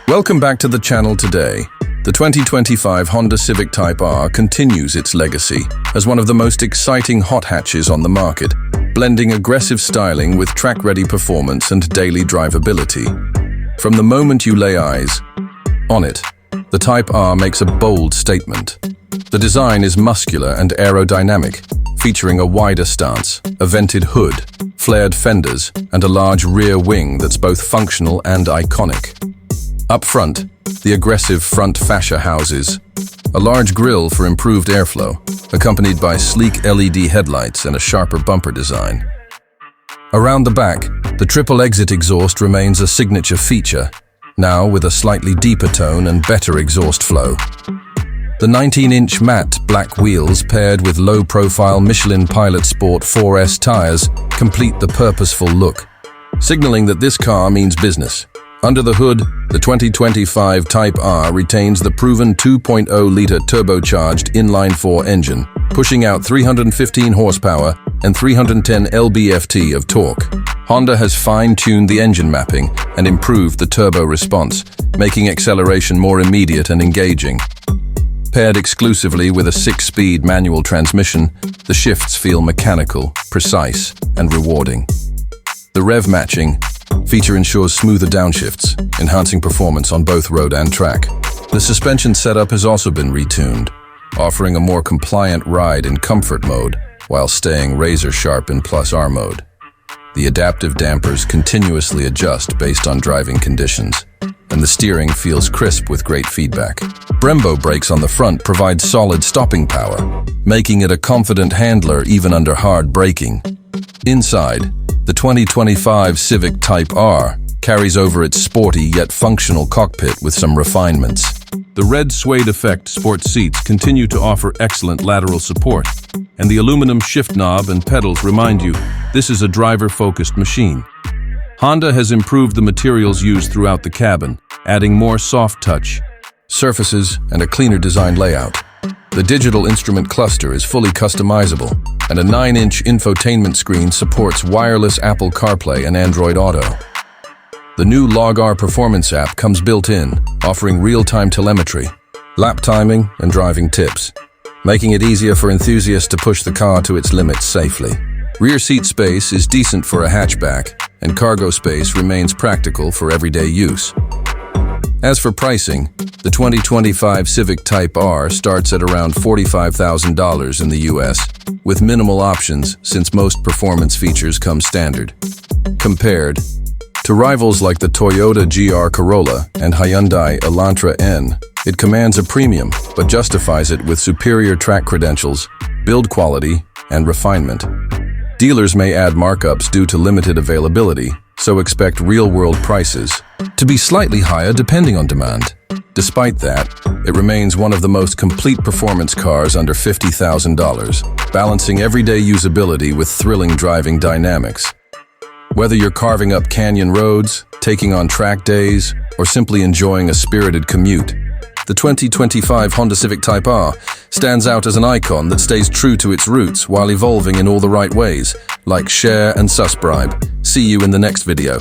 Welcome back to the channel today. The 2025 Honda Civic Type R continues its legacy as one of the most exciting hot hatches on the market, blending aggressive styling with track-ready performance and daily drivability. From the moment you lay eyes on it, the Type R makes a bold statement. The design is muscular and aerodynamic, featuring a wider stance, a vented hood, flared fenders, and a large rear wing that's both functional and iconic. Up front, the aggressive front fascia houses a large grille for improved airflow, accompanied by sleek LED headlights and a sharper bumper design. Around the back, the triple exit exhaust remains a signature feature, now with a slightly deeper tone and better exhaust flow. The 19-inch matte black wheels paired with low-profile Michelin Pilot Sport 4S tires complete the purposeful look, signaling that this car means business. Under the hood, the 2025 Type R retains the proven 2.0-liter turbocharged inline-4 engine, pushing out 315 horsepower and 310 lb-ft of torque. Honda has fine-tuned the engine mapping and improved the turbo response, making acceleration more immediate and engaging. Paired exclusively with a 6-speed manual transmission, the shifts feel mechanical, precise, and rewarding. The rev matching feature ensures smoother downshifts, enhancing performance on both road and track. The suspension setup has also been retuned, offering a more compliant ride in comfort mode while staying razor-sharp in Plus R mode. The adaptive dampers continuously adjust based on driving conditions, and the steering feels crisp with great feedback. Brembo brakes on the front provide solid stopping power, making it a confident handler even under hard braking. Inside, the 2025 Civic Type R carries over its sporty yet functional cockpit with some refinements. The red suede effect sport seats continue to offer excellent lateral support, and the aluminum shift knob and pedals remind you this is a driver-focused machine. Honda has improved the materials used throughout the cabin, adding more soft touch surfaces and a cleaner design layout. The digital instrument cluster is fully customizable, and a 9-inch infotainment screen supports wireless Apple CarPlay and Android Auto. The new LogR Performance app comes built in, offering real-time telemetry, lap timing, and driving tips, making it easier for enthusiasts to push the car to its limits safely. Rear seat space is decent for a hatchback, and cargo space remains practical for everyday use. As for pricing, the 2025 Civic Type R starts at around $45,000 in the US, with minimal options since most performance features come standard. Compared to rivals like the Toyota GR Corolla and Hyundai Elantra N, it commands a premium, but justifies it with superior track credentials, build quality, and refinement. Dealers may add markups due to limited availability, so expect real-world prices to be slightly higher depending on demand. Despite that, it remains one of the most complete performance cars under $50,000, balancing everyday usability with thrilling driving dynamics. Whether you're carving up canyon roads, taking on track days, or simply enjoying a spirited commute, the 2025 Honda Civic Type R stands out as an icon that stays true to its roots while evolving in all the right ways. Like, share, and subscribe. See you in the next video.